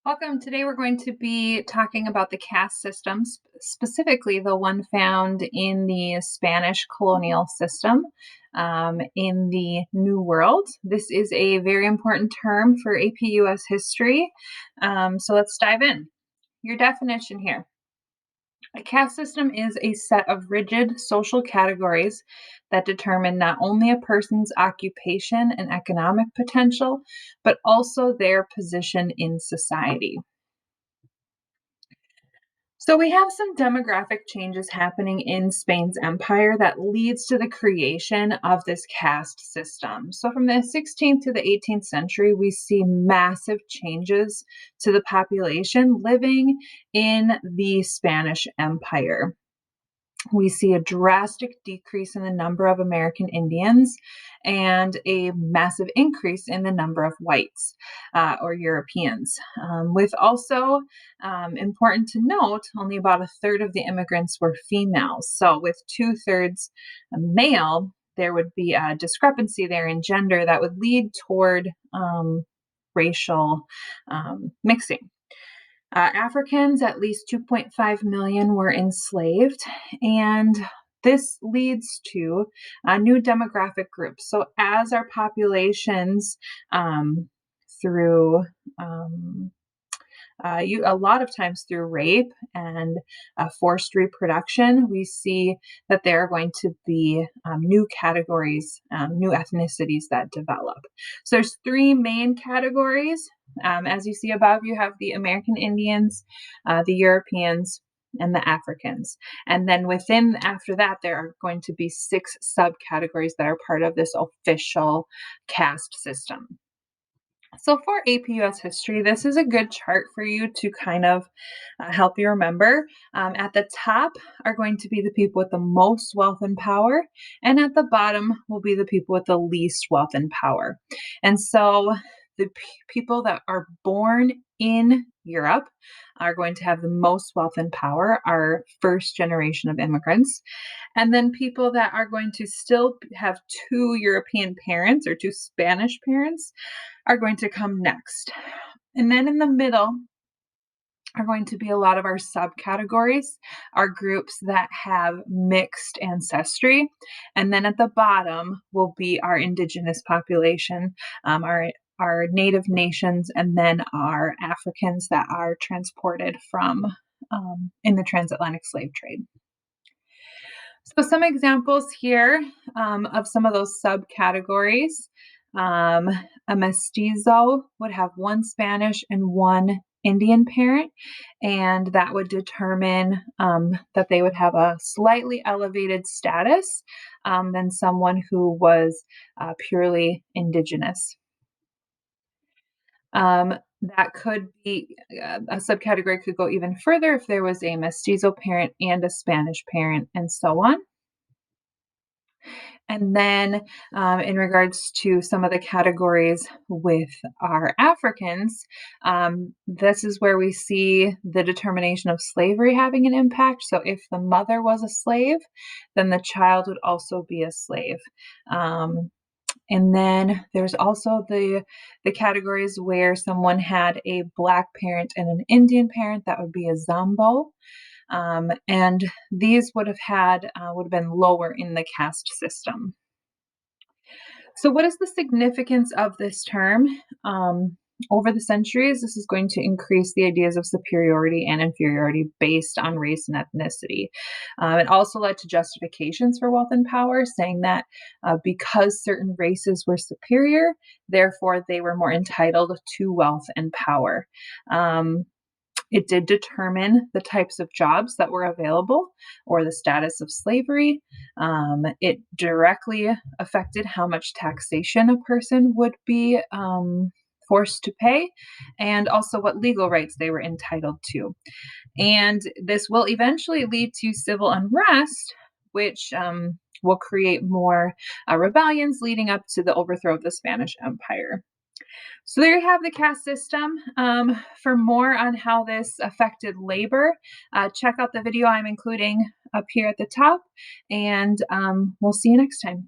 Welcome. Today we're going to be talking about the caste system, specifically the one found in the Spanish colonial system in the New World. This is a very important term for APUS history. So let's dive in. Your definition here. A caste system is a set of rigid social categories that determine not only a person's occupation and economic potential, but also their position in society. So we have some demographic changes happening in Spain's empire that leads to the creation of this caste system. So from the 16th to the 18th century, we see massive changes to the population living in the Spanish Empire. We see a drastic decrease in the number of American Indians and a massive increase in the number of whites or Europeans. With also important to note, only about a third of the immigrants were females. So, with 2/3 male, there would be a discrepancy there in gender that would lead toward racial mixing. Africans, at least 2.5 million, were enslaved, and this leads to new demographic groups. So, as our populations through a lot of times through rape and forced reproduction, we see that there are going to be new categories, new ethnicities that develop. So there's three main categories. As you see above, you have the American Indians, the Europeans, and the Africans. And then after that, there are going to be 6 subcategories that are part of this official caste system. So for APUS history, this is a good chart for you to kind of help you remember. At the top are going to be the people with the most wealth and power, and at the bottom will be the people with the least wealth and power. And so the people that are born in Europe are going to have the most wealth and power, our first generation of immigrants. And then people that are going to still have 2 European parents or 2 Spanish parents are going to come next. And then in the middle are going to be a lot of our subcategories, our groups that have mixed ancestry. And then at the bottom will be our indigenous population, our native nations, and then our Africans that are transported from in the transatlantic slave trade. So some examples here of some of those subcategories. A mestizo would have 1 Spanish and 1 Indian parent, and that would determine that they would have a slightly elevated status than someone who was purely indigenous. That could be a subcategory could go even further if there was a mestizo parent and a Spanish parent, and so on. And then, in regards to some of the categories with our Africans, this is where we see the determination of slavery having an impact. So, if the mother was a slave, then the child would also be a slave. And then there's also the categories where someone had a Black parent and an Indian parent. That would be a Zambo. And these would have been lower in the caste system. So, what is the significance of this term? Over the centuries, this is going to increase the ideas of superiority and inferiority based on race and ethnicity. It also led to justifications for wealth and power, saying that because certain races were superior, therefore they were more entitled to wealth and power. It did determine the types of jobs that were available or the status of slavery. It directly affected how much taxation a person would be forced to pay, and also what legal rights they were entitled to. And this will eventually lead to civil unrest, which will create more rebellions leading up to the overthrow of the Spanish Empire. So there you have the caste system. For more on how this affected labor, check out the video I'm including up here at the top, and we'll see you next time.